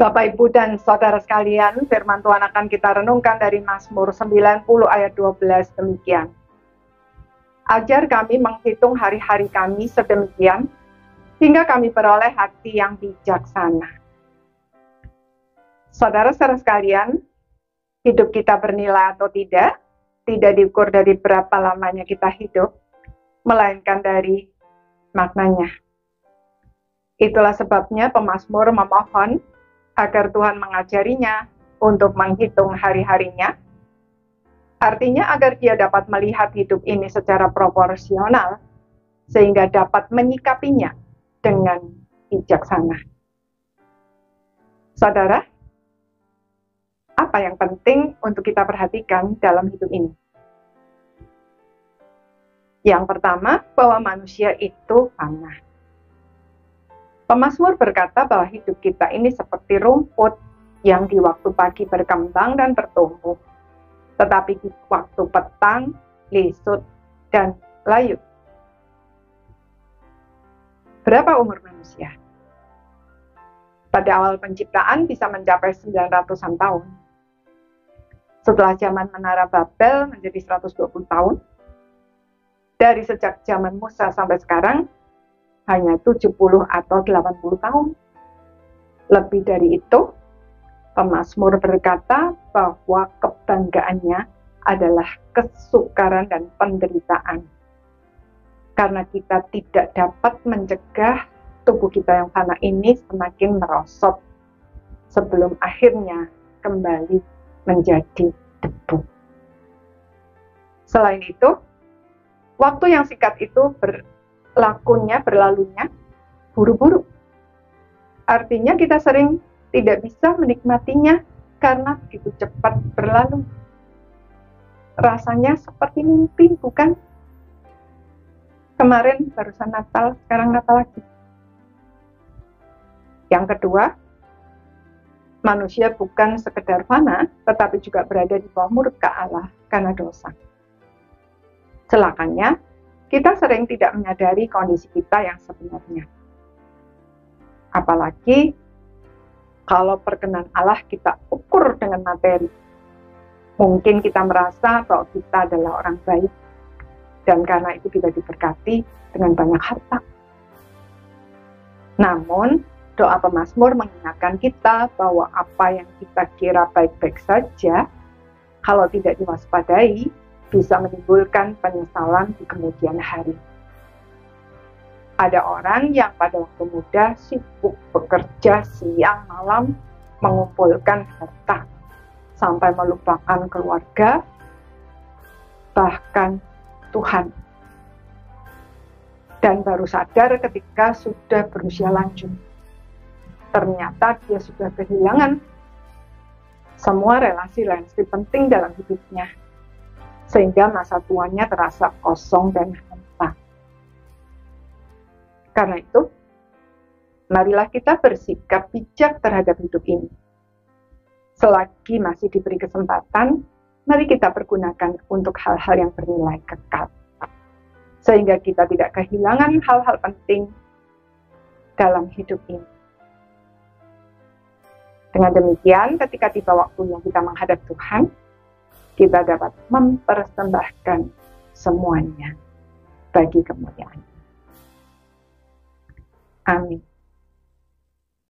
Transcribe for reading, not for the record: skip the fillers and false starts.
Bapak, Ibu, dan Saudara sekalian, firman Tuhan akan kita renungkan dari Mazmur 90 ayat 12 demikian. Ajar kami menghitung hari-hari kami sedemikian, hingga kami beroleh hati yang bijaksana. Saudara-saudara sekalian, hidup kita bernilai atau tidak diukur dari berapa lamanya kita hidup, melainkan dari maknanya. Itulah sebabnya pemazmur memohon agar Tuhan mengajarinya untuk menghitung hari-harinya. Artinya agar dia dapat melihat hidup ini secara proporsional, sehingga dapat menyikapinya dengan bijaksana. Saudara, apa yang penting untuk kita perhatikan dalam hidup ini? Yang pertama, bahwa manusia itu fana. Pemazmur berkata bahwa hidup kita ini seperti rumput yang di waktu pagi berkembang dan bertumbuh, tetapi di waktu petang, lisut, dan layu. Berapa umur manusia? Pada awal penciptaan bisa mencapai 900-an tahun. Setelah zaman Menara Babel menjadi 120 tahun. Dari sejak zaman Musa sampai sekarang, hanya 70 atau 80 tahun. Lebih dari itu, pemazmur berkata bahwa kebanggaannya adalah kesukaran dan penderitaan. Karena kita tidak dapat mencegah tubuh kita yang fana ini semakin merosot sebelum akhirnya kembali menjadi debu. Selain itu, waktu yang singkat itu berlalunya buru-buru. Artinya kita sering tidak bisa menikmatinya karena begitu cepat berlalu. Rasanya seperti mimpi, bukan? Kemarin barusan Natal, sekarang Natal lagi. Yang kedua, manusia bukan sekedar fana, tetapi juga berada di bawah murka Allah karena dosa. Celakanya, kita sering tidak menyadari kondisi kita yang sebenarnya. Apalagi kalau perkenan Allah kita ukur dengan materi. Mungkin kita merasa bahwa kita adalah orang baik, dan karena itu kita diberkati dengan banyak harta. Namun, doa pemazmur mengingatkan kita bahwa apa yang kita kira baik-baik saja, kalau tidak diwaspadai, bisa menimbulkan penyesalan di kemudian hari. Ada orang yang pada waktu muda sibuk bekerja siang malam mengumpulkan harta sampai melupakan keluarga, bahkan Tuhan. Dan baru sadar ketika sudah berusia lanjut. Ternyata dia sudah kehilangan semua relasi-relasi penting dalam hidupnya. Sehingga masa tuanya terasa kosong dan hampa. Karena itu, marilah kita bersikap bijak terhadap hidup ini. Selagi masih diberi kesempatan, mari kita pergunakan untuk hal-hal yang bernilai kekal. Sehingga kita tidak kehilangan hal-hal penting dalam hidup ini. Dengan demikian, ketika tiba waktunya kita menghadap Tuhan, kita dapat mempersembahkan semuanya bagi kemuliaan. Amin.